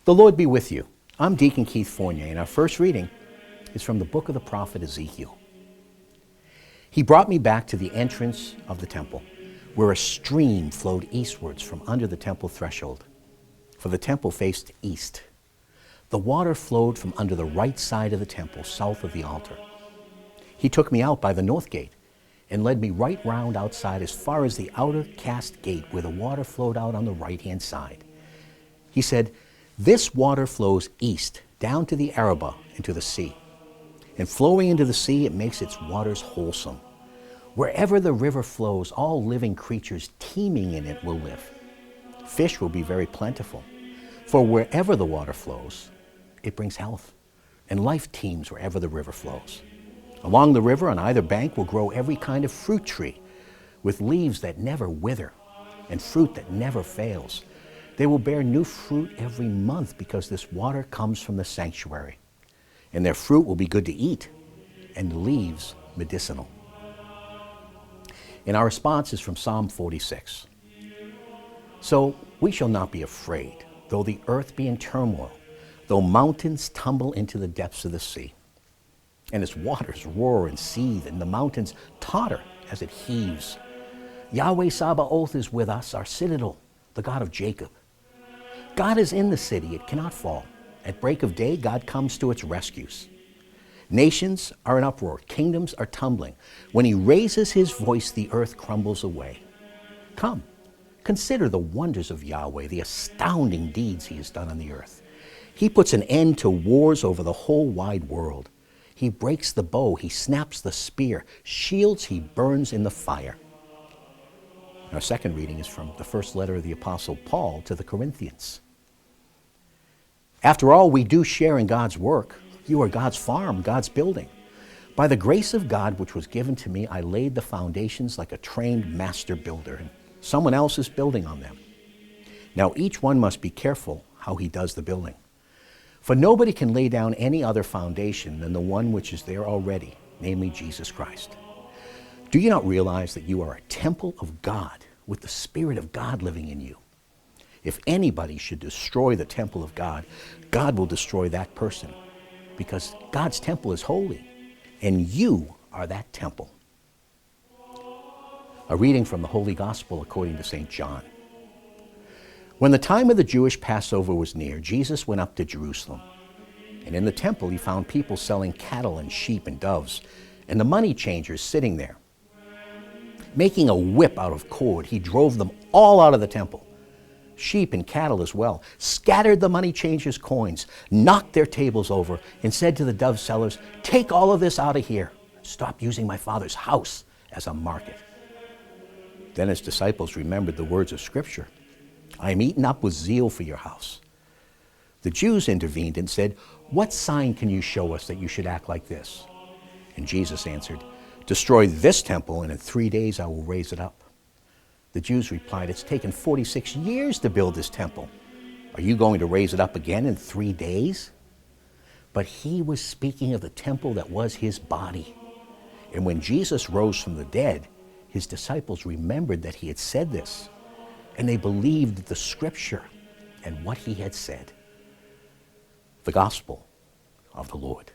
The Lord be with you. I'm Deacon Keith Fournier, and our first reading is from the book of the prophet Ezekiel. He brought me back to the entrance of the temple, where a stream flowed eastwards from under the temple threshold, for the temple faced east. The water flowed from under the right side of the temple, south of the altar. He took me out by the north gate and led me right round outside as far as the outer cast gate, where the water flowed out on the right-hand side. He said, "This water flows east, down to the Arabah and to the sea. And flowing into the sea, it makes its waters wholesome. Wherever the river flows, all living creatures teeming in it will live. Fish will be very plentiful. For wherever the water flows, it brings health. And life teems wherever the river flows. Along the river on either bank will grow every kind of fruit tree, with leaves that never wither, and fruit that never fails. They will bear new fruit every month, because this water comes from the sanctuary. And their fruit will be good to eat, and the leaves medicinal." And our response is from Psalm 46. "So we shall not be afraid, though the earth be in turmoil, though mountains tumble into the depths of the sea, and its waters roar and seethe, and the mountains totter as it heaves. Yahweh Sabaoth is with us, our citadel, the God of Jacob. God is in the city, it cannot fall. At break of day, God comes to its rescues. Nations are in uproar, kingdoms are tumbling. When he raises his voice, the earth crumbles away. Come, consider the wonders of Yahweh, the astounding deeds he has done on the earth. He puts an end to wars over the whole wide world. He breaks the bow, he snaps the spear, shields he burns in the fire." Our second reading is from the first letter of the Apostle Paul to the Corinthians. "After all, we do share in God's work. You are God's farm, God's building. By the grace of God which was given to me, I laid the foundations like a trained master builder, and someone else is building on them. Now each one must be careful how he does the building. For nobody can lay down any other foundation than the one which is there already, namely Jesus Christ. Do you not realize that you are a temple of God, with the Spirit of God living in you? If anybody should destroy the temple of God, God will destroy that person, because God's temple is holy, and you are that temple." A reading from the Holy Gospel according to St. John. When the time of the Jewish Passover was near, Jesus went up to Jerusalem. And in the temple he found people selling cattle and sheep and doves, and the money changers sitting there. Making a whip out of cord, he drove them all out of the temple, sheep and cattle as well, scattered the money changers' coins, knocked their tables over, and said to the dove sellers, "Take all of this out of here. Stop using my Father's house as a market." Then his disciples remembered the words of Scripture, "I am eaten up with zeal for your house." The Jews intervened and said, "What sign can you show us that you should act like this?" And Jesus answered, "Destroy this temple, and in 3 days I will raise it up." The Jews replied, "It's taken 46 years to build this temple. Are you going to raise it up again in 3 days?" But he was speaking of the temple that was his body. And when Jesus rose from the dead, his disciples remembered that he had said this, and they believed the Scripture and what he had said. The Gospel of the Lord.